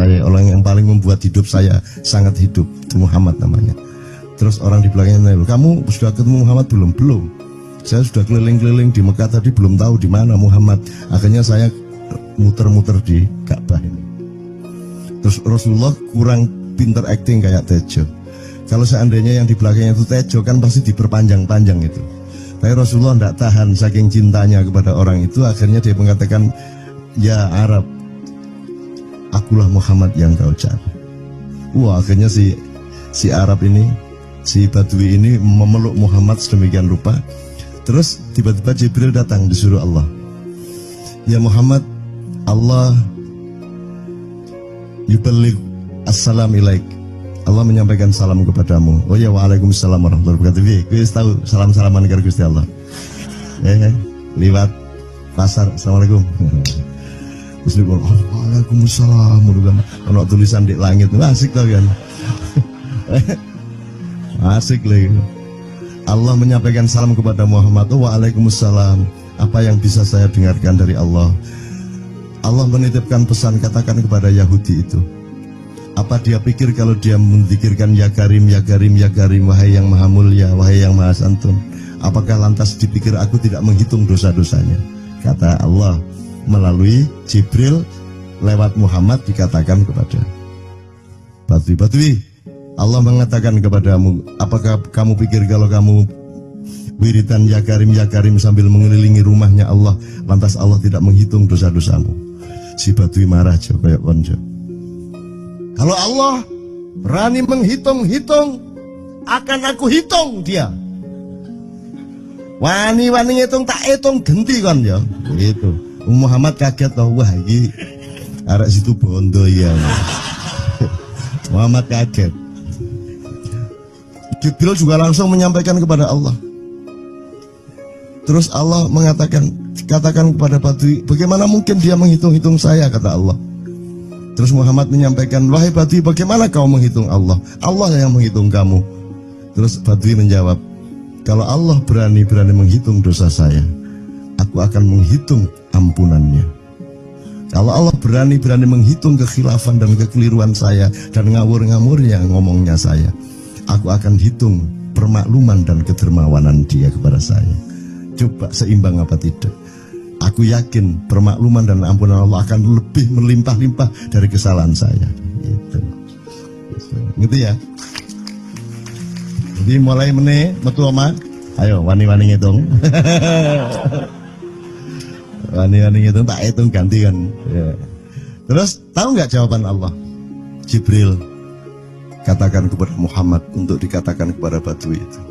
saya, orang yang paling membuat hidup saya sangat hidup, itu Muhammad namanya. Terus orang di belakangnya nanya, kamu sudah ketemu Muhammad belum? Belum. Saya sudah keliling-keliling di Mekah tadi, belum tahu di mana Muhammad. Akhirnya saya muter-muter di Ka'bah ini. Terus Rasulullah kurang pinter acting kayak Tejo. Kalau seandainya yang di belakangnya itu Tejo kan pasti diperpanjang-panjang itu. Tapi Rasulullah tidak tahan saking cintanya kepada orang itu. Akhirnya dia mengatakan, ya Arab, akulah Muhammad yang kau cari. Wah, akhirnya si Arab ini, si Badui ini memeluk Muhammad sedemikian rupa. Terus tiba-tiba Jibril datang disuruh Allah, ya Muhammad, Allah yuballigh assalam ilaik, Allah menyampaikan salam kepadamu. Oh ya, waalaikumsalam warahmatullahi wabarakatuh. Gue tahu salam-salaman karo Gusti Allah. Liwat pasar, assalamualaikum. Terus dia bilang, waalaikumsalam. Ono tulisan di langit, asik tau kan? Asik lagi. Allah menyampaikan salam kepada Muhammad. Oh, waalaikumsalam. Apa yang bisa saya dengarkan dari Allah? Allah menitipkan pesan, katakan kepada Yahudi itu. Apa dia pikir kalau dia menzikirkan ya Karim, ya Karim, ya Karim, wahai yang maha mulia, wahai yang maha santun, apakah lantas dipikir aku tidak menghitung dosa-dosanya? Kata Allah melalui Jibril lewat Muhammad dikatakan kepada Badui, Allah mengatakan kepadamu, apakah kamu pikir kalau kamu wiridan ya Karim sambil mengelilingi rumahnya Allah, lantas Allah tidak menghitung dosa-dosamu? Si Badui marah aja kayak konjo. Kalau Allah berani menghitung-hitung, akan aku hitung dia. Wani-wani hitung tak hitung genti kan ya. Begitu. Muhammad kaget toh, wah ini arek situ bondo ya. Muhammad kaget. Jibril juga langsung menyampaikan kepada Allah. Terus Allah mengatakan, katakan kepada Badui, bagaimana mungkin dia menghitung-hitung saya, kata Allah. Terus Muhammad menyampaikan, wahai Badui, bagaimana kau menghitung Allah? Allah yang menghitung kamu. Terus Badui menjawab, kalau Allah berani menghitung dosa saya, aku akan menghitung ampunannya. Kalau Allah berani menghitung kekhilafan dan kekeliruan saya dan ngawur-ngawurnya ngomongnya saya, aku akan hitung permakluman dan kedermawanan dia kepada saya. Coba seimbang apa tidak? Aku yakin permakluman dan ampunan Allah akan lebih melimpah-limpah dari kesalahan saya. Gitu ya. Jadi mulai metu oma, ayo wani-wani ngitung. Wani-wani ngitung tak hitung ganti kan. Ya. Terus tahu nggak jawaban Allah? Jibril katakan kepada Muhammad untuk dikatakan kepada Badui itu,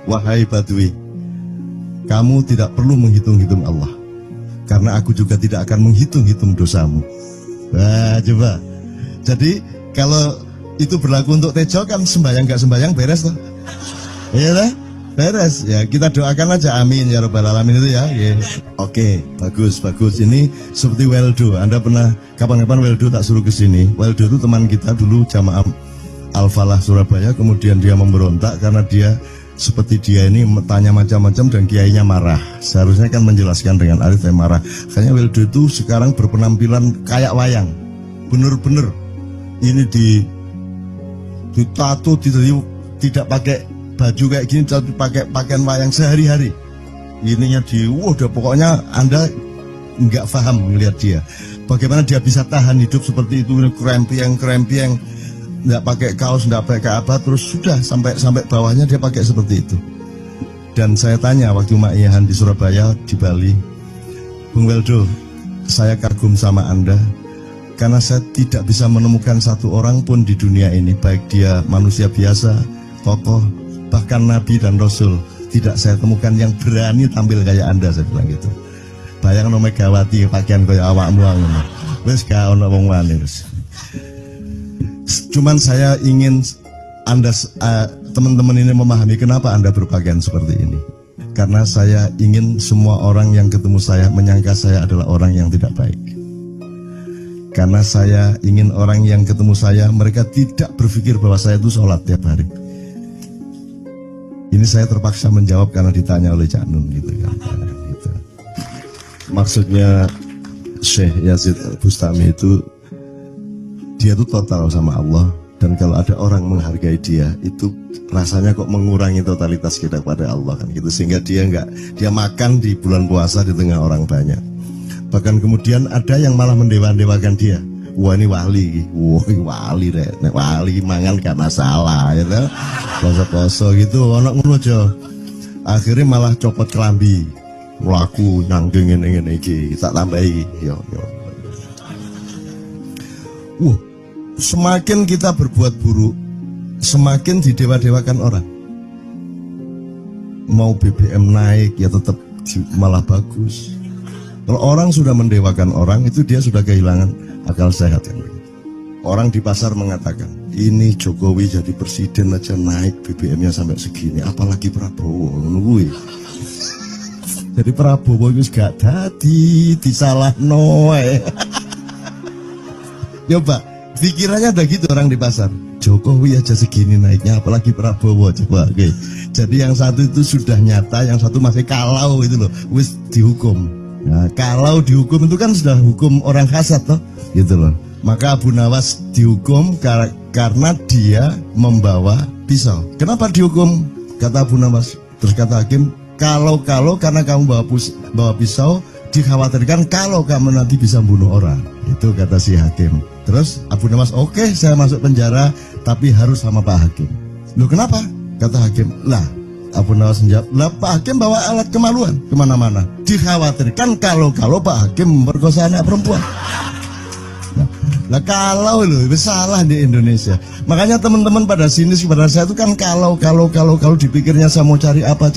wahai Badui, kamu tidak perlu menghitung-hitung Allah, karena aku juga tidak akan menghitung-hitung dosamu. Wah, coba. Jadi kalau itu berlaku untuk Tejo kan sembahyang gak sembahyang beres toh? Iya lah, beres. Ya kita doakan aja amin ya rabbal alamin itu ya. Oke, bagus. Ini seperti Weldo. Anda pernah kapan-kapan Weldo tak suruh ke sini. Weldo itu teman kita dulu jamaah Al-Falah Surabaya, kemudian dia memberontak karena dia seperti dia ini tanya macam-macam dan kiainya marah. Seharusnya kan menjelaskan dengan arif yang marah. Kayaknya Weldo itu sekarang berpenampilan kayak wayang. Bener-bener ini ditato, tidak pakai baju kayak gini, tapi pakai pakaian wayang sehari-hari. Ininya udah pokoknya Anda nggak paham melihat dia. Bagaimana dia bisa tahan hidup seperti itu, krempiang, nggak pakai kaos, nggak pakai apa, terus sudah sampai bawahnya dia pakai seperti itu. Dan saya tanya waktu Ma'iyahan di Surabaya, di Bali, Bung Weldo, saya kagum sama Anda karena saya tidak bisa menemukan satu orang pun di dunia ini, baik dia manusia biasa, tokoh, bahkan Nabi dan Rasul, tidak saya temukan yang berani tampil kayak Anda, saya bilang gitu. Bayang no Megawati pakaian kayak awakmu ngono. Wis gak ono wong wani wis. Cuman saya ingin Anda teman-teman ini memahami kenapa Anda berpakaian seperti ini. Karena saya ingin semua orang yang ketemu saya menyangka saya adalah orang yang tidak baik. Karena saya ingin orang yang ketemu saya, mereka tidak berpikir bahwa saya itu sholat tiap hari. Ini saya terpaksa menjawab karena ditanya oleh Cak Nun gitu kan. Gitu. Maksudnya Syekh Yazid Bustami itu dia itu total sama Allah. Dan kalau ada orang menghargai dia, itu rasanya kok mengurangi totalitas kita kepada Allah kan gitu. Sehingga dia makan di bulan puasa di tengah orang banyak. Bahkan kemudian ada yang malah mendewa-dewakan dia. Wah ini wali, wah ini wali deh. Nek wali mangan gak masalah, ya kan? Poso-poso gitu, anak ngono aja. Akhirnya malah copot kelambi, melaku nyanggeng ini iki, tak tambahi, yo. Wah, semakin kita berbuat buruk, semakin didewa-dewakan orang. Mau BBM naik ya tetap malah bagus. Kalau orang sudah mendewakan orang, itu dia sudah kehilangan akal sehat kan. Orang di pasar mengatakan, ini Jokowi jadi presiden aja naik BBM-nya sampai segini, apalagi Prabowo nungguin. Jadi Prabowo itu gak tadi disalah noe. Ya Pak, pikirannya ada gitu orang di pasar. Jokowi aja segini naiknya, apalagi Prabowo coba. Oke. Jadi yang satu itu sudah nyata, yang satu masih kalau itu loh, wis dihukum. Nah, kalau dihukum itu kan sudah hukum orang kasat toh, gitu loh. Maka Abu Nawas dihukum karena dia membawa pisau. Kenapa dihukum? Kata Abu Nawas. Terus kata hakim, kalau karena kamu bawa pisau, dikhawatirkan kalau kamu nanti bisa bunuh orang. Itu kata si hakim. Terus Abu Nawas, oke, saya masuk penjara, tapi harus sama Pak Hakim. Loh kenapa? Kata hakim, lah Abu Nawas menjawab, lah Pak Hakim bawa alat kemaluan kemana-mana. Dikhawatirkan kalau Pak Hakim memperkosa anak perempuan. Nah kalau loh, salah di Indonesia. Makanya teman-teman pada sinis kepada saya itu kan kalau dipikirnya saya mau cari apa,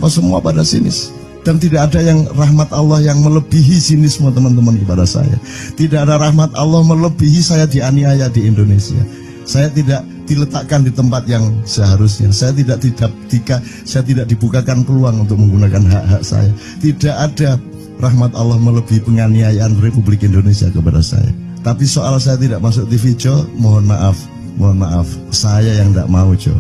semua pada sinis. Dan tidak ada yang rahmat Allah yang melebihi sinisme teman-teman kepada saya. Tidak ada rahmat Allah melebihi saya dianiaya di Indonesia. Saya tidak diletakkan di tempat yang seharusnya. Saya tidak dibukakan peluang untuk menggunakan hak-hak saya. Tidak ada rahmat Allah melebihi penganiayaan Republik Indonesia kepada saya. Tapi soal saya tidak masuk TV Jo, mohon maaf, saya yang tidak mau Jo.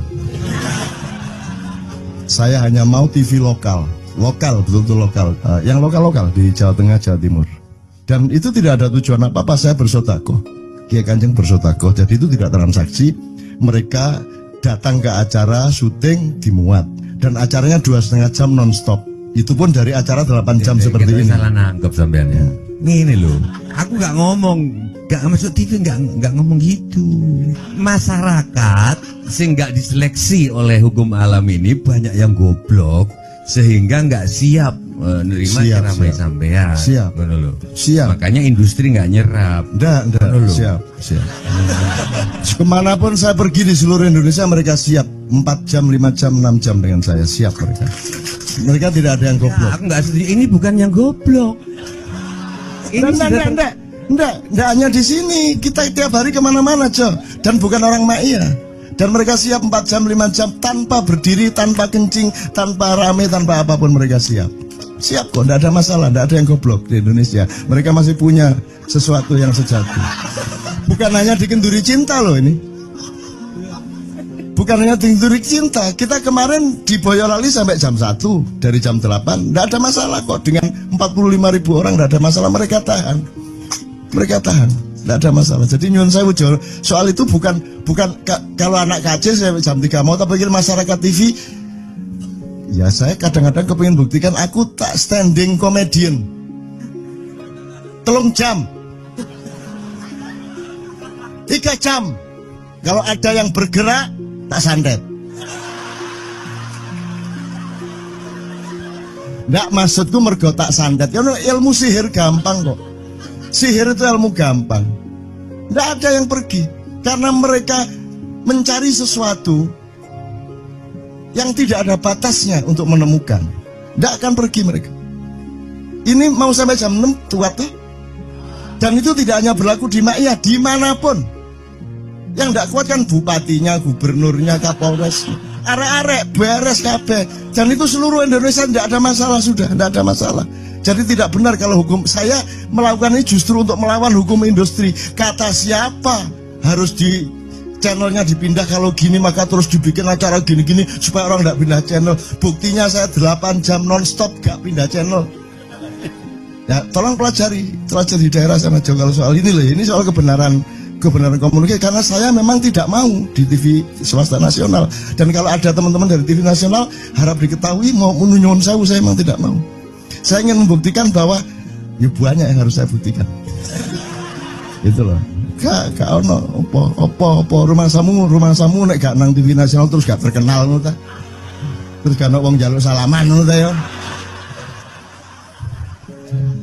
Saya hanya mau TV lokal, betul-betul lokal, yang lokal di Jawa Tengah, Jawa Timur. Dan itu tidak ada tujuan apa-apa, saya bersodakoh. Kiai Kanjeng bersodakoh, jadi itu tidak transaksi. Mereka datang ke acara syuting dimuat, dan acaranya 2,5 jam non-stop. Itu pun dari acara 8 jam seperti ini. Salah nangkep sampean ya. Ini loh, aku nggak ngomong, nggak masuk TV, nggak ngomong gitu. Masyarakat sing nggak diseleksi oleh hukum alam ini banyak yang goblok sehingga nggak siap menerima ceramah sampean. Siap. Makanya industri nggak nyerap. Siap. Kemanapun saya pergi di seluruh Indonesia mereka siap. 4 jam, 5 jam, 6 jam dengan saya siap mereka. Mereka tidak ada yang goblok. Aku nggak setuju. Ini bukan yang goblok. Enggak hanya di sini. Kita tiap hari kemana-mana, Jo. Dan bukan orang Ma'iyah. Dan mereka siap 4 jam, 5 jam tanpa berdiri, tanpa kencing, tanpa rame, tanpa apapun mereka siap. Siap kok, tidak ada masalah, tidak ada yang goblok di Indonesia. Mereka masih punya sesuatu yang sejati. Bukan hanya dikenduri cinta loh ini. Bukan hanya dikenduri cinta. Kita kemarin di Boyolali sampai jam 1, dari jam 8. Tidak ada masalah kok, dengan 45.000 orang tidak ada masalah, mereka tahan. Tidak ada masalah. Jadi nyuwun saya soal itu bukan kalau anak KC saya jam 3 mau, tapi masyarakat TV. Ya saya kadang-kadang kepingin buktikan aku tak standing comedian. 3 jam 3 jam. Kalau ada yang bergerak tak santet. Nggak, maksudku mergo tak santet. Ilmu sihir gampang kok. Sihir itu ilmu gampang. Nggak ada yang pergi karena mereka mencari sesuatu yang tidak ada batasnya untuk menemukan. Tidak akan pergi mereka. Ini mau sampai jam 6 tuat tuh. Dan itu tidak hanya berlaku di Ma'iyah, dimanapun. Yang tidak kuat kan bupatinya, gubernurnya, kapolres, arek-arek beres kabeh. Dan itu seluruh Indonesia tidak ada masalah sudah, tidak ada masalah. Jadi tidak benar kalau hukum saya melakukan ini justru untuk melawan hukum industri. Kata siapa harus di channelnya dipindah, kalau gini maka terus dibikin acara gini-gini supaya orang tidak pindah channel. Buktinya saya 8 jam non-stop gak pindah channel. Ya tolong pelajari di daerah sana juga kalau soal ini loh, ini soal kebenaran kebenaran komunikasi karena saya memang tidak mau di TV swasta nasional. Dan kalau ada teman-teman dari TV nasional harap diketahui mau nyuwun sewu, saya memang tidak mau. Saya ingin membuktikan bahwa ya banyak yang harus saya buktikan. Itu loh. Gak ono apa rumah samu nek gak nang TV nasional terus gak terkenal ngono ta. Terus gak ono wong njaluk salaman ngono ta ya.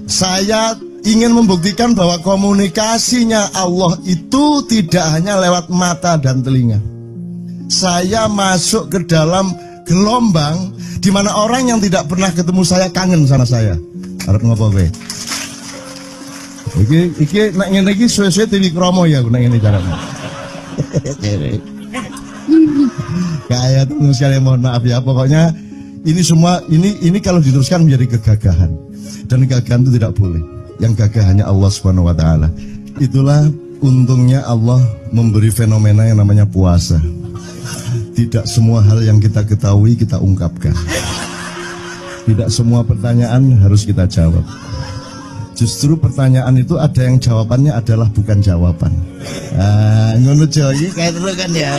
Saya ingin membuktikan bahwa komunikasinya Allah itu tidak hanya lewat mata dan telinga. Saya masuk ke dalam gelombang di mana orang yang tidak pernah ketemu saya kangen sama saya. Arep ngopo kowe? Iki nek ngene iki suwe-suwe TV Kromo ya nek ngene carane. Kayak terus sekali mohon maaf ya, pokoknya ini semua ini kalau diteruskan menjadi kegagahan. Dan kegagahan itu tidak boleh. Yang gagah hanya Allah Subhanahu wa taala. Itulah untungnya Allah memberi fenomena yang namanya puasa. Tidak semua hal yang kita ketahui kita ungkapkan. Tidak semua pertanyaan harus kita jawab. Justru pertanyaan itu ada yang jawabannya adalah bukan jawaban. Ngono iki kayak terus kan ya.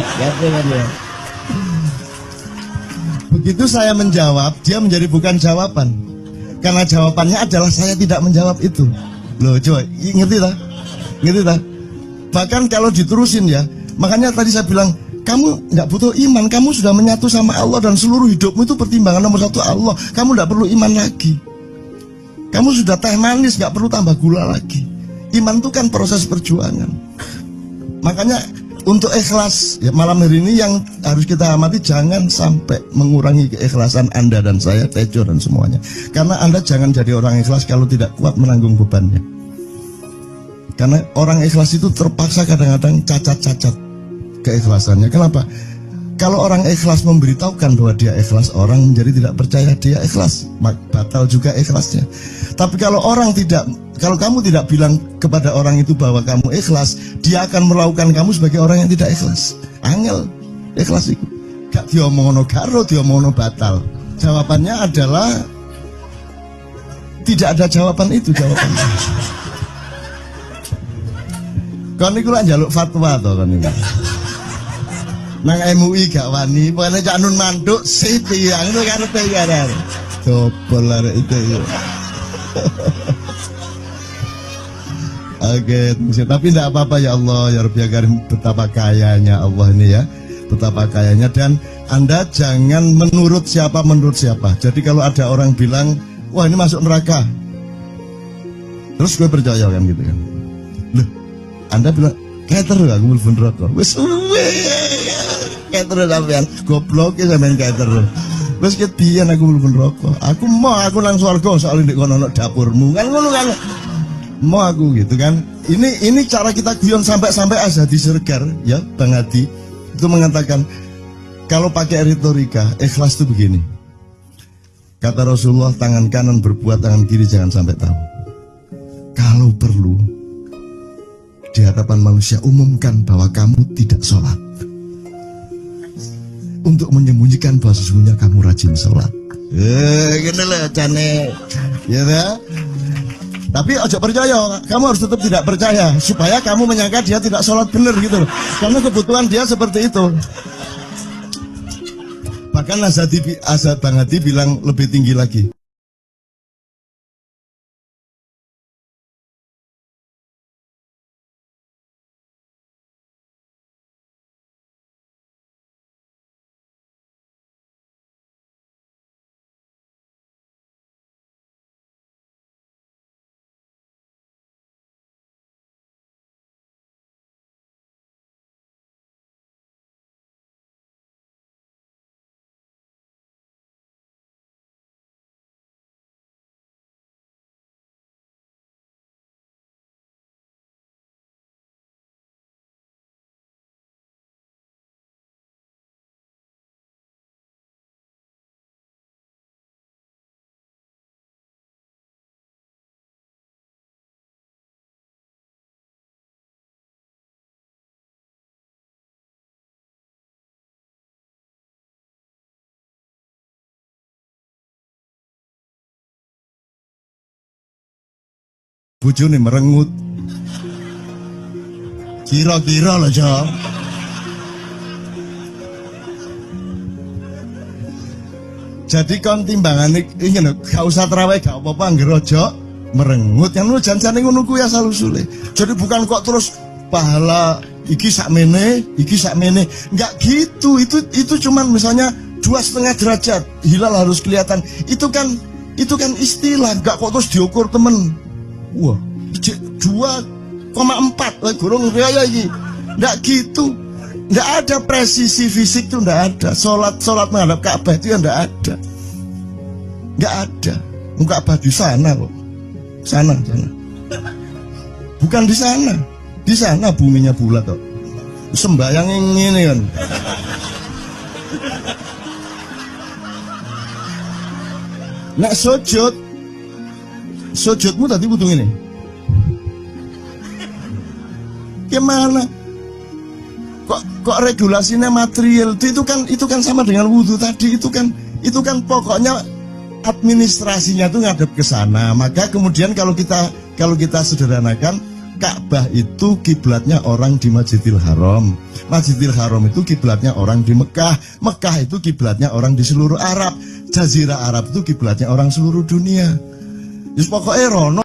Begitu saya menjawab, dia menjadi bukan jawaban. Karena jawabannya adalah saya tidak menjawab itu. Loh coba, ngerti tak? Ngerti tak? Bahkan kalau diterusin ya, makanya tadi saya bilang, kamu nggak butuh iman, kamu sudah menyatu sama Allah dan seluruh hidupmu itu pertimbangan nomor satu Allah. Kamu nggak perlu iman lagi. Kamu sudah teh manis, nggak perlu tambah gula lagi. Iman itu kan proses perjuangan. Makanya untuk ikhlas ya, malam hari ini yang harus kita amati, jangan sampai mengurangi keikhlasan Anda dan saya, Tejo dan semuanya. Karena Anda jangan jadi orang ikhlas kalau tidak kuat menanggung bebannya. Karena orang ikhlas itu terpaksa kadang-kadang cacat-cacat keikhlasannya. Kenapa? Kalau orang ikhlas memberitahukan bahwa dia ikhlas, orang menjadi tidak percaya dia ikhlas, batal juga ikhlasnya. Tapi kalau kamu tidak bilang kepada orang itu bahwa kamu ikhlas, dia akan melakukan kamu sebagai orang yang tidak ikhlas. Angel ikhlas itu. Gak diomongono karo, diomongono batal. Jawabannya adalah tidak ada jawaban itu jawabannya. Kon niku lak njaluk fatwa to kon niku. Nang MUI gak wani, pokoknya Cak Nun manduk siti yang itu karepe kan. Dobel arek itu. Oke, tapi tidak apa-apa ya Allah, ya Rabbi ya Karim, betapa kayanya Allah ini ya. Betapa kayanya, dan Anda jangan menurut siapa. Jadi kalau ada orang bilang, wah ini masuk neraka, terus gue percaya kan gitu kan. Loh, Anda bilang, kater aku mlebu neraka. Wis kater sampean, goblok ya sampean kater. Wis ket biyen aku mlebu neraka. Aku nang swarga soalnya ndek kono dapurmu. Kan ngono kan. Mau aku gitu kan. Ini cara kita guyon sampai Azhadi Siregar ya, Bang Hadi itu mengatakan kalau pakai retorika ikhlas itu begini. Kata Rasulullah, tangan kanan berbuat, tangan kiri jangan sampai tahu. Kalau perlu di hadapan manusia umumkan bahwa kamu tidak sholat, untuk menyembunyikan bahwa sesungguhnya kamu rajin sholat. Gini lah cane, ya dah. Tapi ojo percaya, kamu harus tetap tidak percaya supaya kamu menyangka dia tidak sholat benar gitu loh. Karena kebutuhan dia seperti itu. Bahkan Bang Hadi bilang lebih tinggi lagi. Bojone merengut. Kira-kira loh, Jo. Jadi kon timbangane iki lho, gak usah terawih gak apa-apa anggere aja merengut yang lu janjane ngono kuwi asal usule. Jadi bukan kok terus pahala iki sakmene, enggak gitu. Itu cuman misalnya 2,5 derajat hilal harus kelihatan. Itu kan istilah, enggak kok terus diukur temen. Wah, 2,4 gurung raya iki. Enggak gitu. Nggak ada presisi fisik tuh, nggak ada. Sholat menghadap Ka'bah itu ya nggak ada. Nggak ada. Ka'bah di sana kok. Sana. Bukan di sana. Di sana buminya bulat kok. Sembayang yang ini kan. Nek sujudmu tadi butuh ini. Gimana? Kok regulasinya material itu kan sama dengan wudhu tadi. Itu kan pokoknya administrasinya tuh ngadep ke sana. Maka kemudian kalau kita sederhanakan, Ka'bah itu kiblatnya orang di Masjidil Haram. Masjidil Haram itu kiblatnya orang di Mekah. Mekah itu kiblatnya orang di seluruh Arab. Jazirah Arab itu kiblatnya orang seluruh dunia. Just pokoknya rono.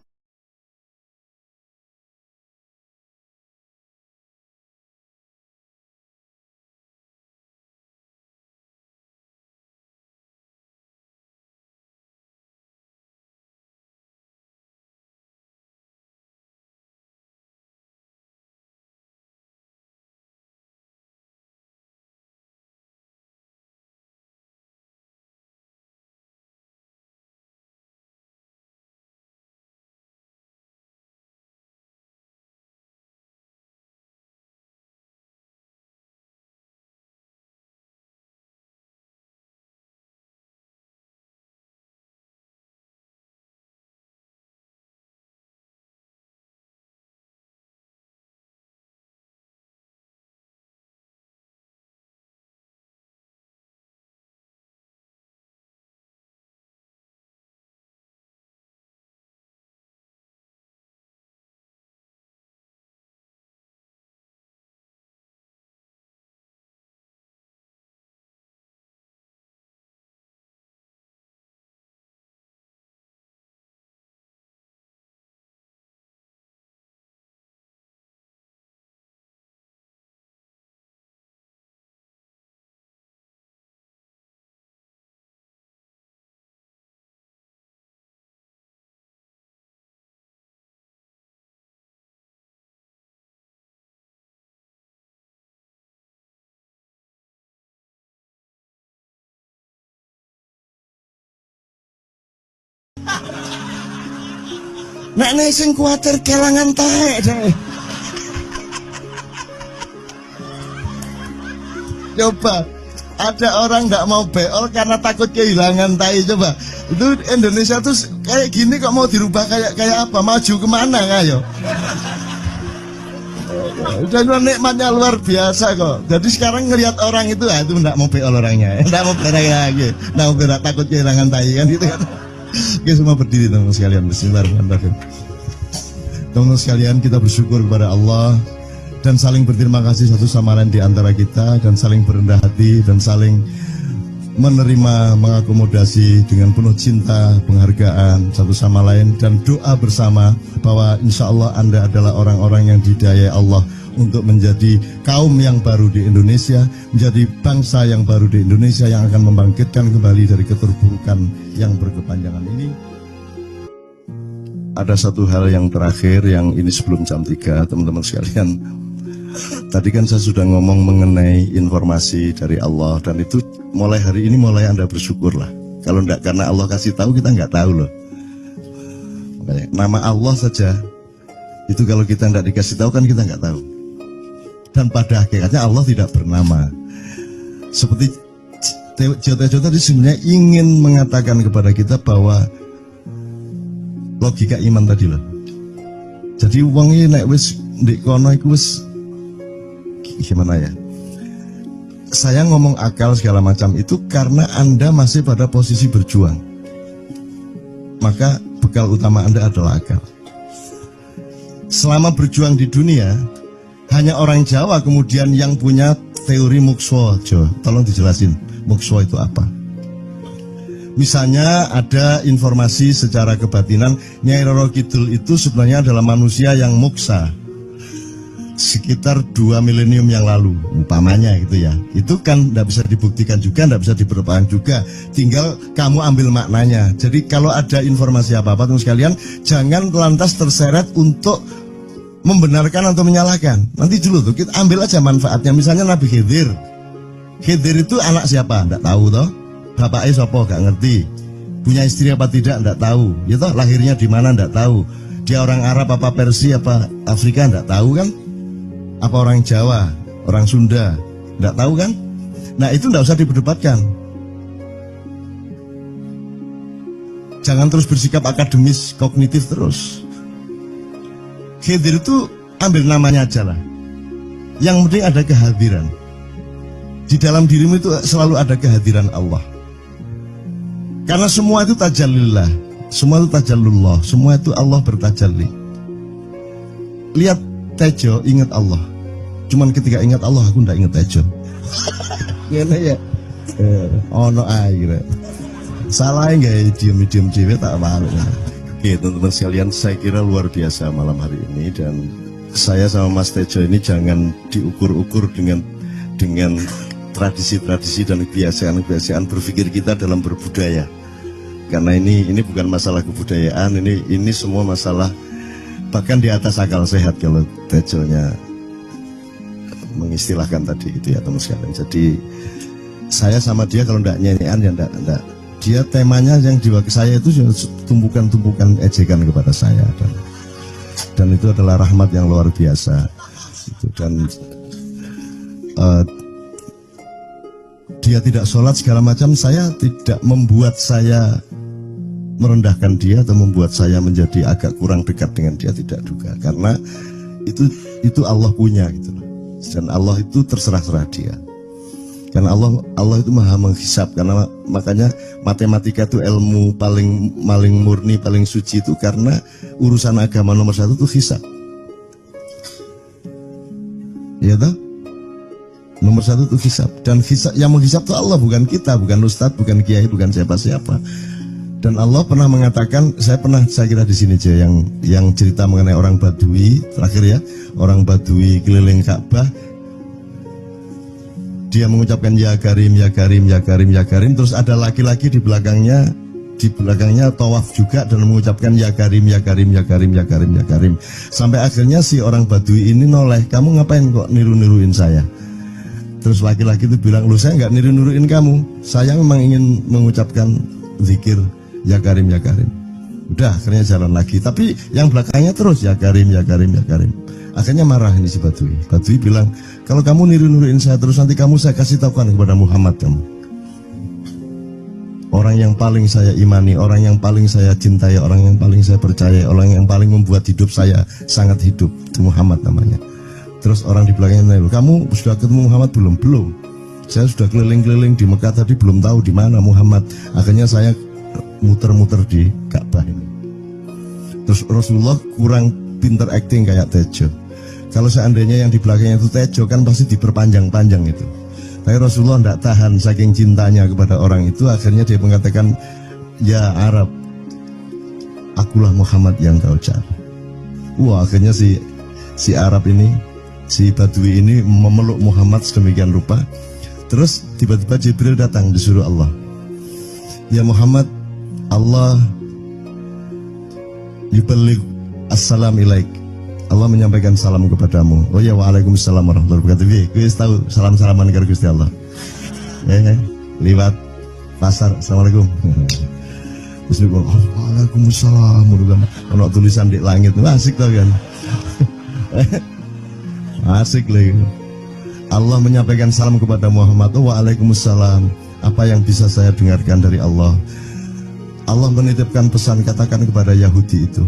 Nek sing kuatir kelangan taek deh. Coba ada orang nggak mau beol karena takut kehilangan tai. Coba itu Indonesia tuh kayak gini kok mau dirubah kayak apa? Maju kemana kayo? Dan nikmatnya luar biasa kok. Jadi sekarang ngelihat orang itu itu nggak mau beol orangnya, nggak mau berak lagi, nggak mau berak takut kehilangan tai kan gitu kan. Oke, semua berdiri teman-teman sekalian. Bismillahirrahmanirrahim. Teman-teman sekalian, kita bersyukur kepada Allah dan saling berterima kasih satu sama lain di antara kita, dan saling berendah hati dan saling menerima, mengakomodasi dengan penuh cinta, penghargaan satu sama lain, dan doa bersama bahwa insya Allah Anda adalah orang-orang yang didayai Allah untuk menjadi kaum yang baru di Indonesia, menjadi bangsa yang baru di Indonesia yang akan membangkitkan kembali dari keterpurukan yang berkepanjangan ini. Ada satu hal yang terakhir yang ini sebelum jam 3, teman-teman sekalian. Tadi kan saya sudah ngomong mengenai informasi dari Allah, dan itu mulai hari ini mulai Anda bersyukurlah. Kalau enggak karena Allah kasih tahu, kita enggak tahu loh. Makanya, nama Allah saja itu kalau kita enggak dikasih tahu kan kita enggak tahu. Dan pada hakikatnya Allah tidak bernama. Seperti Jota tadi sebenarnya ingin mengatakan kepada kita bahwa logika iman tadi loh. Jadi wonge nek wis ndek kono iku wis gimana ya? Saya ngomong akal segala macam itu karena Anda masih pada posisi berjuang. Maka bekal utama Anda adalah akal. Selama berjuang di dunia, Hanya orang Jawa kemudian yang punya teori mukswa. Tolong dijelasin, mukswa itu apa? Misalnya ada informasi secara kebatinan Nyai Roro Kidul itu sebenarnya adalah manusia yang muksa sekitar 2 milenium yang lalu, umpamanya gitu ya. Itu kan tidak bisa dibuktikan juga, tidak bisa diperpanjang juga. Tinggal kamu ambil maknanya. Jadi kalau ada informasi apa-apa teman sekalian, jangan lantas terseret untuk membenarkan atau menyalahkan. Nanti dulu tuh kita ambil aja manfaatnya. Misalnya Nabi Khidir. Khidir itu anak siapa? Tidak tahu toh. Bapaknya siapa? Gak ngerti. Punya istri apa tidak? Tidak tahu. Ya toh, lahirnya di mana? Tidak tahu. Dia orang Arab apa Persia apa Afrika? Tidak tahu kan? Apa orang Jawa, orang Sunda? Tidak tahu kan? Nah itu tidak usah diperdebatkan. Jangan terus bersikap akademis, kognitif terus. Khidir itu ambil namanya aja lah. Yang penting ada kehadiran. Di dalam dirimu itu selalu ada kehadiran Allah. Karena semua itu tajallillah, semua itu tajallullah, semua itu Allah bertajalli. Lihat Tejo, ingat Allah. Cuman ketika ingat Allah, aku ndak ingat Tejo. Gini ya. Ono air. Salah nggak diem cewek tak malu. Oke teman-teman sekalian, saya kira luar biasa malam hari ini, dan saya sama Mas Tejo ini jangan diukur-ukur dengan tradisi-tradisi dan kebiasaan-kebiasaan berpikir kita dalam berbudaya. Karena ini bukan masalah kebudayaan, ini semua masalah bahkan di atas akal sehat kalau Tejonya mengistilahkan tadi itu ya teman sekalian. Jadi saya sama dia kalau ndak nyanyian ya ndak. Dia temanya yang diwakili saya itu tumpukan-tumpukan ejekan kepada saya, dan itu adalah rahmat yang luar biasa. Dan dia tidak sholat segala macam, saya tidak membuat saya merendahkan dia atau membuat saya menjadi agak kurang dekat dengan dia, tidak juga, karena itu Allah punya gitu loh. Dan Allah itu terserah-serah dia. Karena Allah itu maha menghisap, karena makanya matematika itu ilmu paling murni, paling suci itu karena urusan agama nomor 1 itu hisap. Ya toh? Nomor 1 itu hisap, dan hisap, yang menghisap itu Allah, bukan kita, bukan ustadz, bukan kiai, bukan siapa-siapa. Dan Allah pernah mengatakan, saya kira di sini aja yang cerita mengenai orang Badui terakhir ya, orang Badui keliling Ka'bah, dia mengucapkan ya Karim, ya Karim, ya Karim, ya Karim, terus ada laki-laki di belakangnya tawaf juga dan mengucapkan ya Karim, ya Karim, ya Karim, ya Karim, ya Karim, sampai akhirnya si orang Badui ini noleh, kamu ngapain kok niru-niruin saya? Terus laki-laki itu bilang, loh saya nggak niru-niruin kamu, saya memang ingin mengucapkan zikir ya Karim, ya Karim. Udah akhirnya jalan lagi, tapi yang belakangnya terus ya Karim, ya Karim, ya Karim. Akhirnya marah ini si Badui. Badui bilang, kalau kamu niru-niruin saya terus, nanti saya kasih tahukan kepada Muhammad kamu. Orang yang paling saya imani, orang yang paling saya cintai, orang yang paling saya percaya, orang yang paling membuat hidup saya sangat hidup, itu Muhammad namanya. Terus orang di belakangnya nanya, kamu sudah ketemu Muhammad belum? Belum. Saya sudah keliling-keliling di Mekah tadi, belum tahu di mana Muhammad. Akhirnya saya muter-muter di Ka'bah ini. Terus Rasulullah kurang pinter acting kayak Tejo. Kalau seandainya yang di belakangnya itu Tejo kan pasti diperpanjang-panjang itu. Tapi Rasulullah tidak tahan saking cintanya kepada orang itu, akhirnya dia mengatakan, ya Arab, akulah Muhammad yang kau cari. Wah, akhirnya si Arab ini, si Badui ini memeluk Muhammad sedemikian rupa. Terus tiba-tiba Jibril datang disuruh Allah, ya Muhammad, Allah yuballigh assalam ilaik, Allah menyampaikan salam kepadamu. Oh ya, waalaikumsalam warahmatullahi wabarakatuh. Gue tahu salam-salaman karo Gusti Allah. Liwat pasar, assalamualaikum. Terus gue, waalaikumsalam. Ono tulisan di langit, asik tau kan? Asik lagi. Allah menyampaikan salam kepada Muhammad. Oh, waalaikumsalam. Apa yang bisa saya dengarkan dari Allah? Allah menitipkan pesan, katakan kepada Yahudi itu.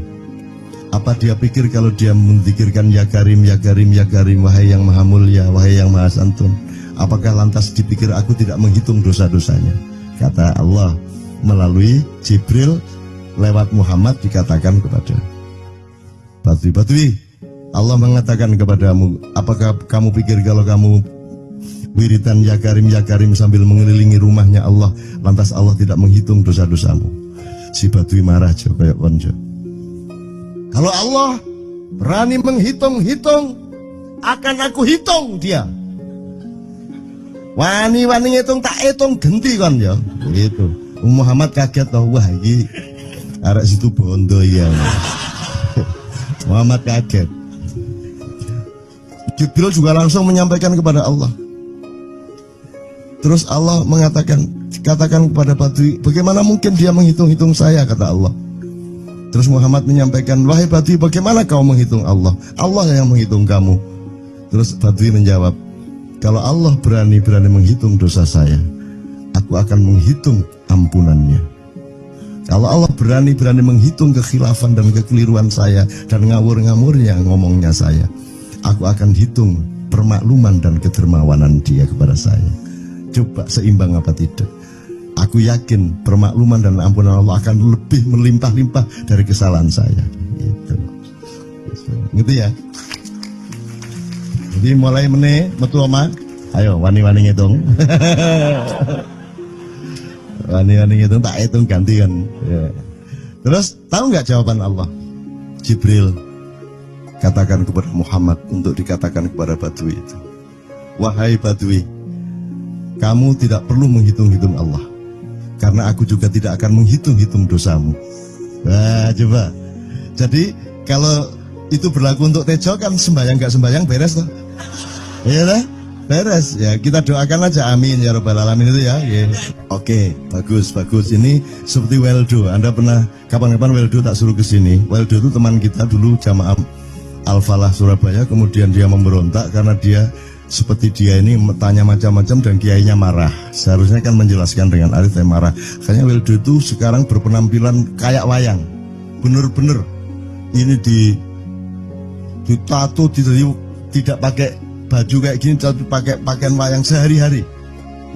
Apa dia pikir kalau dia menzikirkan ya Karim, ya Karim, ya Karim, wahai yang maha mulia, wahai yang maha santun, apakah lantas dipikir aku tidak menghitung dosa-dosanya? Kata Allah melalui Jibril lewat Muhammad dikatakan kepada Badui, Allah mengatakan kepadamu, apakah kamu pikir kalau kamu wiridan ya karim sambil mengelilingi rumahnya Allah, lantas Allah tidak menghitung dosa-dosamu? Si Badui marah jo kayak konjo. Kalau Allah berani menghitung-hitung, akan aku hitung dia. Wani-wani hitung tak hitung genti kon ya. Begitu. Muhammad kaget toh, wah iki arek situ bondo ya. Muhammad kaget. Jibril juga langsung menyampaikan kepada Allah. Terus Allah katakan kepada Badui, bagaimana mungkin dia menghitung-hitung saya, kata Allah. Terus Muhammad menyampaikan, wahai Badui, bagaimana kau menghitung Allah? Allah yang menghitung kamu. Terus Badui menjawab, kalau Allah berani menghitung dosa saya, aku akan menghitung ampunannya. Kalau Allah berani menghitung kekhilafan dan kekeliruan saya dan ngawur-ngawurnya ngomongnya saya, aku akan hitung permakluman dan kedermawanan dia kepada saya. Coba seimbang apa tidak? Aku yakin permakluman dan ampunan Allah akan lebih melimpah-limpah dari kesalahan saya. Gitu ya. Jadi mulai metu oma, ayo wani-wani ngitung. Wani-wani ngitung tak hitung gantian. Ya. Terus tahu nggak jawaban Allah? Jibril katakan kepada Muhammad untuk dikatakan kepada Badui itu, wahai Badui, kamu tidak perlu menghitung-hitung Allah, karena aku juga tidak akan menghitung-hitung dosamu. Nah, coba. Jadi kalau itu berlaku untuk Tejo kan sembahyang gak sembahyang beres toh? Iya lah, beres. Ya kita doakan aja, amin ya rabbal alamin itu ya. Yeah. Oke, bagus. Ini seperti Weldo. Anda pernah kapan-kapan Weldo tak suruh ke sini? Weldo itu teman kita dulu jamaah Al-Falah Surabaya, kemudian dia memberontak karena dia seperti dia ini tanya macam-macam dan kiainya marah. Seharusnya kan menjelaskan dengan arif yang marah. Kayaknya Weldo itu sekarang berpenampilan kayak wayang. Bener-bener ini ditato, tidak pakai baju kayak gini, tapi pakai pakaian wayang sehari-hari.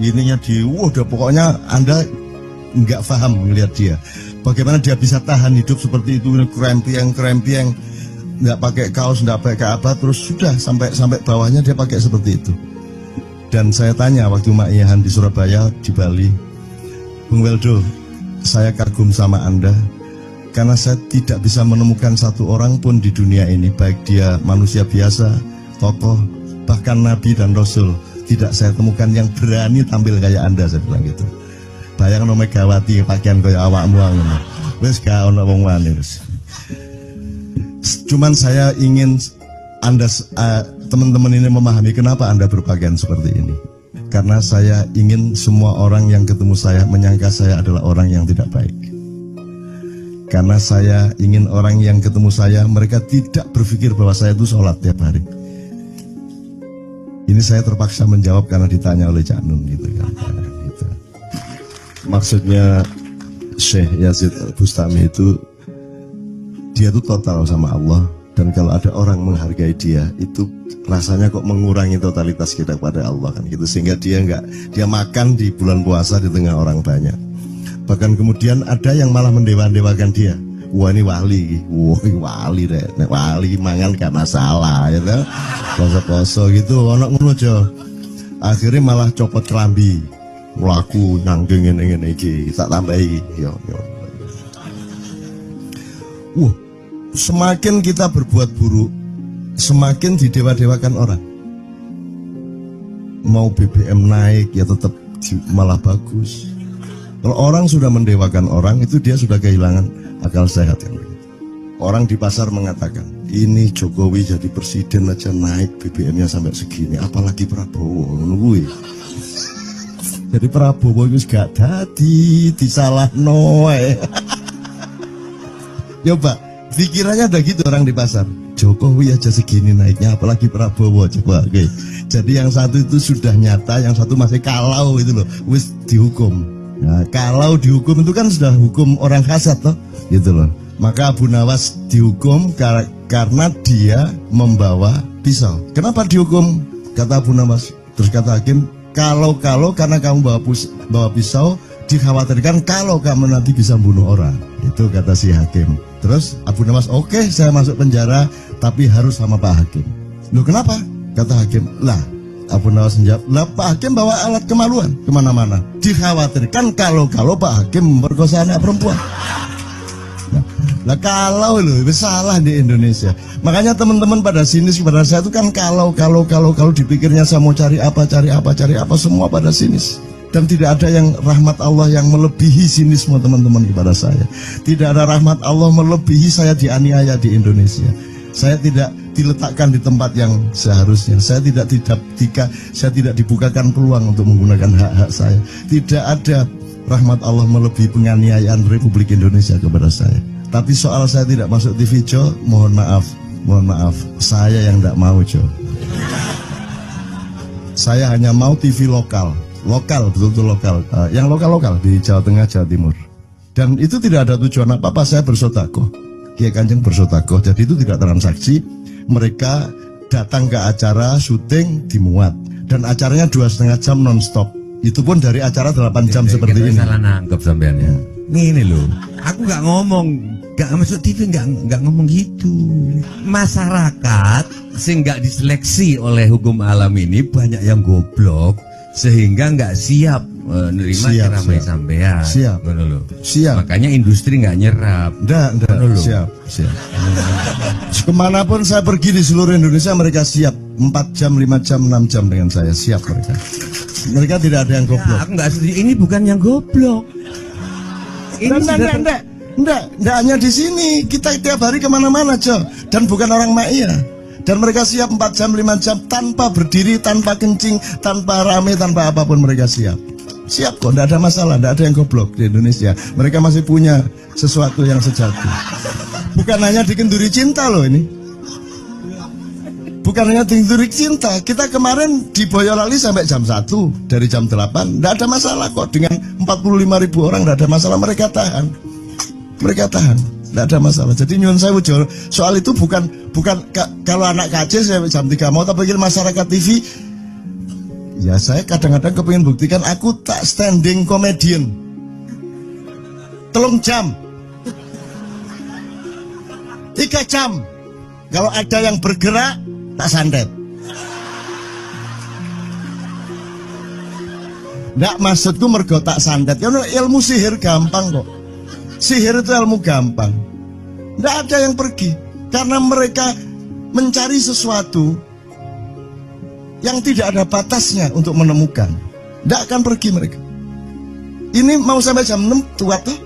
Ininya udah pokoknya Anda nggak paham melihat dia. Bagaimana dia bisa tahan hidup seperti itu, krempieng, nggak pakai kaos, nggak pakai apa, terus sudah sampai bawahnya dia pakai seperti itu. Dan saya tanya waktu Ma'iyahan di Surabaya, di Bali, Bung Weldo, saya kagum sama Anda karena saya tidak bisa menemukan satu orang pun di dunia ini, baik dia manusia biasa, tokoh, bahkan Nabi dan Rasul, tidak saya temukan yang berani tampil kayak Anda, saya bilang gitu. Bayang no Megawati pakaian kayak awakmu ngono. Wis gak ono wong wani wis. Cuman saya ingin Anda teman-teman ini memahami kenapa Anda berpakaian seperti ini. Karena saya ingin semua orang yang ketemu saya menyangka saya adalah orang yang tidak baik. Karena saya ingin orang yang ketemu saya, mereka tidak berpikir bahwa saya itu sholat tiap hari. Ini saya terpaksa menjawab karena ditanya oleh Cak Nun gitu kan. Gitu. Maksudnya Syekh Yazid Bustami itu, dia itu total sama Allah. Dan kalau ada orang menghargai dia, itu rasanya kok mengurangi totalitas kita kepada Allah kan gitu. Sehingga dia makan di bulan puasa di tengah orang banyak. Bahkan kemudian ada yang malah mendewa-dewakan dia. Wah ini wali, wali deh. Nek wali mangan gak masalah, ya kan? Poso-poso gitu, ono ngono aja. Akhirnya malah copot kelambi, laku nanggeng ngene iki, tak tambahi. Yo. Semakin kita berbuat buruk, semakin didewa-dewakan orang. Mau BBM naik ya tetap malah bagus. Kalau orang sudah mendewakan orang, itu dia sudah kehilangan akal sehat kan. Orang di pasar mengatakan, ini Jokowi jadi presiden aja naik BBM-nya sampai segini, apalagi Prabowo nungguin. Jadi Prabowo itu gak dadi disalahno wae. Coba, pikirannya ada gitu orang di pasar. Jokowi aja segini naiknya, apalagi Prabowo, coba. Oke. Jadi yang satu itu sudah nyata, yang satu masih kalau itu loh, wis dihukum. Nah, kalau dihukum itu kan sudah hukum orang kasat toh, gitu loh. Maka Abu Nawas dihukum karena dia membawa pisau. Kenapa dihukum? Kata Abu Nawas. Terus kata hakim, kalau karena kamu bawa pisau, dikhawatirkan kalau kamu nanti bisa bunuh orang. Itu kata si hakim. Terus Abu Nawas, oke, saya masuk penjara, tapi harus sama Pak Hakim. Loh kenapa? Kata Hakim, lah Abu Nawas menjawab, lah Pak Hakim bawa alat kemaluan kemana-mana. Dikhawatirkan kalau Pak Hakim memperkosa anak perempuan. Lah kalau loh, salah di Indonesia. Makanya teman-teman pada sinis kepada saya itu kan kalau dipikirnya saya mau cari apa, semua pada sinis. Dan tidak ada yang rahmat Allah yang melebihi sinisme teman-teman kepada saya. Tidak ada rahmat Allah melebihi saya dianiaya di Indonesia. Saya tidak diletakkan di tempat yang seharusnya. Saya tidak dibukakan peluang untuk menggunakan hak-hak saya. Tidak ada rahmat Allah melebihi penganiayaan Republik Indonesia kepada saya. Tapi soal saya tidak masuk TV, Jo, mohon maaf, saya yang tidak mau, Jo. Saya hanya mau TV lokal, betul-betul lokal, yang lokal di Jawa Tengah, Jawa Timur. Dan itu tidak ada tujuan apa-apa, saya bersodakoh, Kiai Kanjeng bersodakoh, jadi itu tidak transaksi. Mereka datang ke acara syuting dimuat, dan acaranya 2,5 jam non-stop. Itu pun dari acara 8 jam seperti ini. Salah nangkep sampean ya. Ini loh, aku nggak ngomong, nggak masuk TV, nggak ngomong gitu. Masyarakat sing nggak diseleksi oleh hukum alam ini banyak yang goblok sehingga nggak siap menerima ceramah sampean. Siap. Makanya industri nggak nyerap. Siap. Kemanapun saya pergi di seluruh Indonesia mereka siap. 4 jam, 5 jam, 6 jam dengan saya siap mereka. Mereka tidak ada yang goblok. Ya, aku nggak setuju. Ini bukan yang goblok. Enggak hanya di sini, kita tiap hari kemana-mana, Jo. Dan bukan orang Ma'iyah. Dan mereka siap 4 jam, 5 jam tanpa berdiri, tanpa kencing, tanpa rame, tanpa apapun mereka siap. Siap kok, enggak ada masalah, enggak ada yang goblok di Indonesia. Mereka masih punya sesuatu yang sejati. Bukan hanya dikenduri cinta loh ini. Bukan hanya dikenduri cinta. Kita kemarin di Boyolali sampai jam 1, dari jam 8, enggak ada masalah kok. Dengan 45.000 orang enggak ada masalah, mereka tahan, tidak ada masalah. Jadi nyuwun sewu, soal itu bukan kalau anak KC saya jam 3 mau tapi masyarakat TV. Ya saya kadang-kadang kepingin buktikan aku tak standing comedian. 3 jam, 3 jam. Kalau ada yang bergerak tak santet. Nggak, maksudku mergo tak santet. Ya ilmu sihir gampang kok. Sihir itu ilmu gampang. Nggak ada yang pergi karena mereka mencari sesuatu yang tidak ada batasnya untuk menemukan. Nggak akan pergi mereka. Ini mau sampai jam 6 tuat tuh.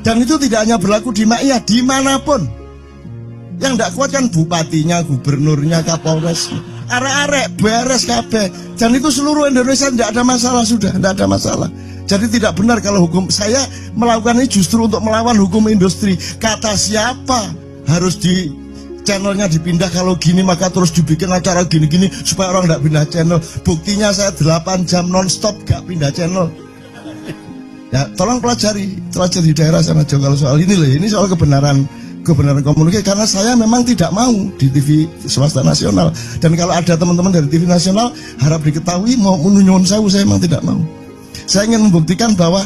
Dan itu tidak hanya berlaku di Ma'iyah, dimanapun. Yang nggak kuat kan bupatinya, gubernurnya, kapolres, arek-arek beres kabeh. Dan itu seluruh Indonesia tidak ada masalah, sudah tidak ada masalah. Jadi tidak benar kalau hukum, saya melakukan ini justru untuk melawan hukum industri. Kata siapa harus di channelnya dipindah, kalau gini maka terus dibikin acara gini-gini supaya orang tidak pindah channel. Buktinya saya 8 jam non-stop gak pindah channel. Ya tolong pelajari di daerah sana Jo, kalau soal ini loh, ini soal kebenaran komunikasi, karena saya memang tidak mau di TV swasta nasional. Dan kalau ada teman-teman dari TV nasional harap diketahui mau nyuwun sewu, saya memang tidak mau. Saya ingin membuktikan bahwa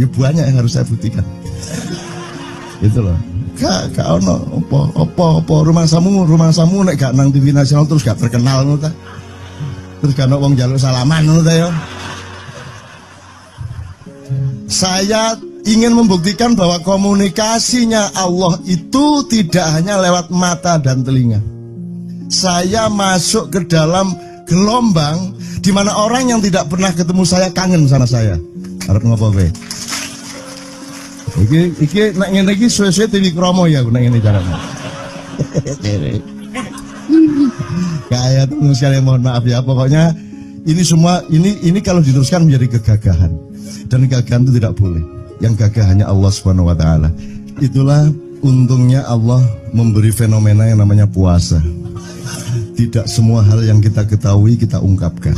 ya banyak yang harus saya buktikan. Itu loh. Gak ono opo rumah samu nek gak nang TV nasional terus gak terkenal ngono ta. Terus gak ono wong njaluk salaman ngono ta ya. Saya ingin membuktikan bahwa komunikasinya Allah itu tidak hanya lewat mata dan telinga. Saya masuk ke dalam gelombang di mana orang yang tidak pernah ketemu saya kangen sama saya. Arep ngopo kowe? Iki nek ngene iki suwe-suwe TV Kromo ya aku nek ngene carane. Kayak tuh sekali, mohon maaf ya, pokoknya ini semua ini kalau diteruskan menjadi kegagahan. Dan kegagahan itu tidak boleh. Yang gagah hanya Allah Subhanahu wa taala. Itulah untungnya Allah memberi fenomena yang namanya puasa. Tidak semua hal yang kita ketahui kita ungkapkan.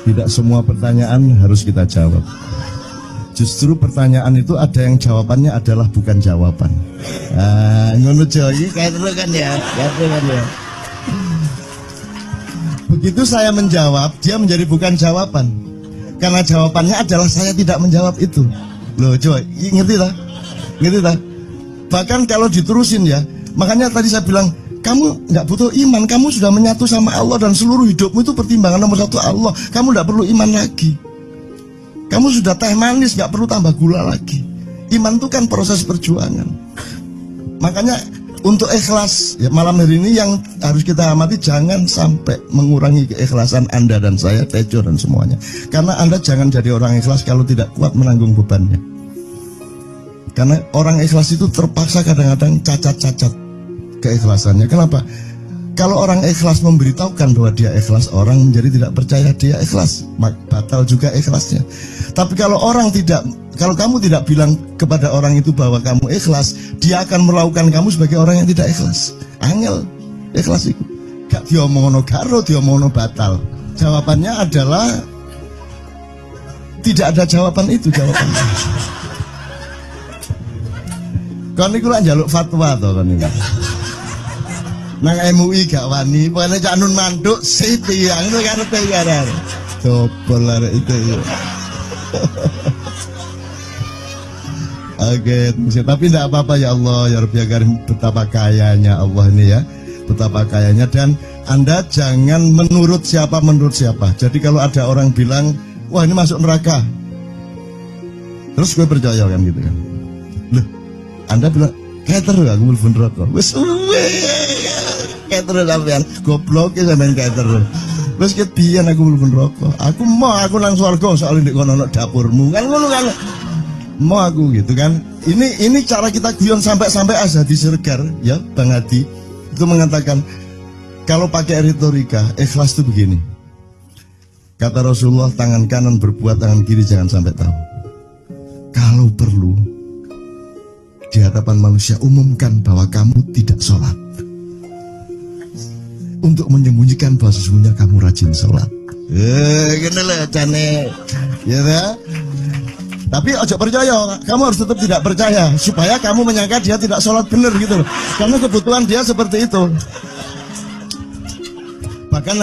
Tidak semua pertanyaan harus kita jawab. Justru pertanyaan itu ada yang jawabannya adalah bukan jawaban. Ngono iki kayak kan ya. Begitu saya menjawab, dia menjadi bukan jawaban. Karena jawabannya adalah saya tidak menjawab itu. Loh, coba ngerti tak? Bahkan kalau diterusin ya, makanya tadi saya bilang, kamu nggak butuh iman, kamu sudah menyatu sama Allah dan seluruh hidupmu itu pertimbangan nomor satu Allah. Kamu nggak perlu iman lagi. Kamu sudah teh manis, nggak perlu tambah gula lagi. Iman itu kan proses perjuangan. Makanya untuk ikhlas ya, malam hari ini yang harus kita amati, jangan sampai mengurangi keikhlasan Anda dan saya, Tejo dan semuanya. Karena Anda jangan jadi orang ikhlas kalau tidak kuat menanggung bebannya. Karena orang ikhlas itu terpaksa kadang-kadang cacat-cacat keikhlasannya. Kenapa? Kalau orang ikhlas memberitahukan bahwa dia ikhlas, orang menjadi tidak percaya dia ikhlas, batal juga ikhlasnya. Tapi kalau kamu tidak bilang kepada orang itu bahwa kamu ikhlas, dia akan melakukan kamu sebagai orang yang tidak ikhlas. Angel ikhlas itu. Gak diomongno karo, diomongno batal. Jawabannya adalah tidak ada jawaban itu jawabannya. Kon niku lak njaluk fatwa to kon niku. Nang MUI gak wani, pokoknya Cak Nun manduk siti yang itu karepe kan. Coba lah itu. Oke, tapi tidak apa-apa ya Allah, ya Rabbi ya Karim, betapa kayanya Allah ini ya, betapa kayanya. Dan Anda jangan menurut siapa. Jadi kalau ada orang bilang, wah ini masuk neraka, terus gue percaya kan gitu kan. Loh, Anda bilang, kater aku mlebu neraka. Wis kater sampean, goblok ya sampean kater. Wis ket biyen aku mlebu neraka. Aku nang swarga soalnya ndek kono dapurmu. Kan ngono kan. Mau aku gitu kan. Ini cara kita guyon sampai Azhadi Siregar ya, Bang Hadi itu mengatakan kalau pakai retorika ikhlas itu begini. Kata Rasulullah, tangan kanan berbuat, tangan kiri jangan sampai tahu. Kalau perlu di hadapan manusia umumkan bahwa kamu tidak sholat, untuk menyembunyikan bahwa sesungguhnya kamu rajin sholat. Gini lah cane, ya kan? Tapi ojo percaya, kamu harus tetap tidak percaya supaya kamu menyangka dia tidak sholat benar gitu loh. Karena kebutuhan dia seperti itu. Bahkan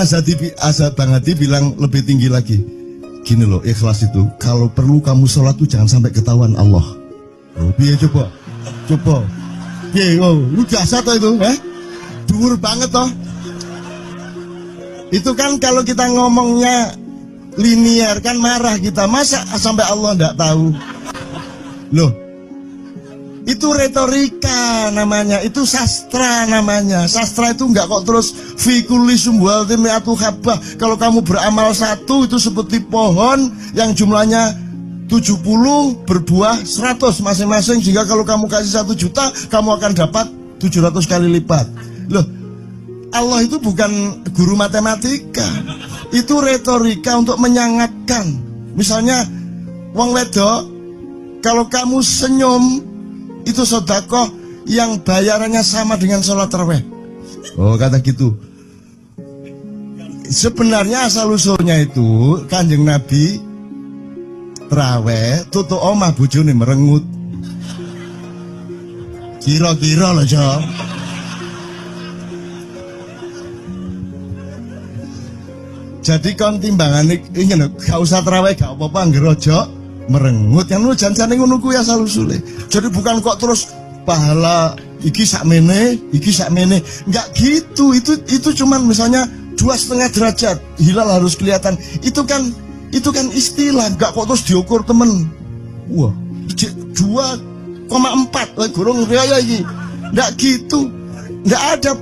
Bang Hadi bilang lebih tinggi lagi. Gini loh, ikhlas itu kalau perlu kamu sholat tuh jangan sampai ketahuan Allah. Oh, biar coba. Lu biasa toh itu, dhuwur banget toh. Itu kan kalau kita ngomongnya linear kan marah kita, masa sampai Allah enggak tahu. Loh, itu retorika namanya, itu sastra namanya. Sastra itu enggak kok terus fi kulli sumbuhatin mi'atu habbah. Kalau kamu beramal satu itu seperti pohon yang jumlahnya 70 berbuah 100 masing-masing, sehingga kalau kamu kasih 1 juta kamu akan dapat 700 kali lipat. Loh, Allah itu bukan guru matematika. Itu retorika untuk menyangatkan. Misalnya wong wedok, kalau kamu senyum itu sedekah yang bayarannya sama dengan sholat tarawih. Oh, kata gitu. Sebenarnya asal usulnya itu Kanjeng Nabi tarawih tutuk omah bojone merengut. Kira-kira loh, Jo. Jadi kon timbangan ini gak usah terawih gak apa-apa, ngerojo merengut yang lu janjane ngono kuwi asal usule. Jadi bukan kok terus pahala iki sakmene, enggak gitu. Itu cuman misalnya 2,5 derajat hilal harus kelihatan. Itu kan istilah, enggak kok terus diukur temen. Wah, 2,4 gurung riaya iki. Enggak gitu. Enggak ada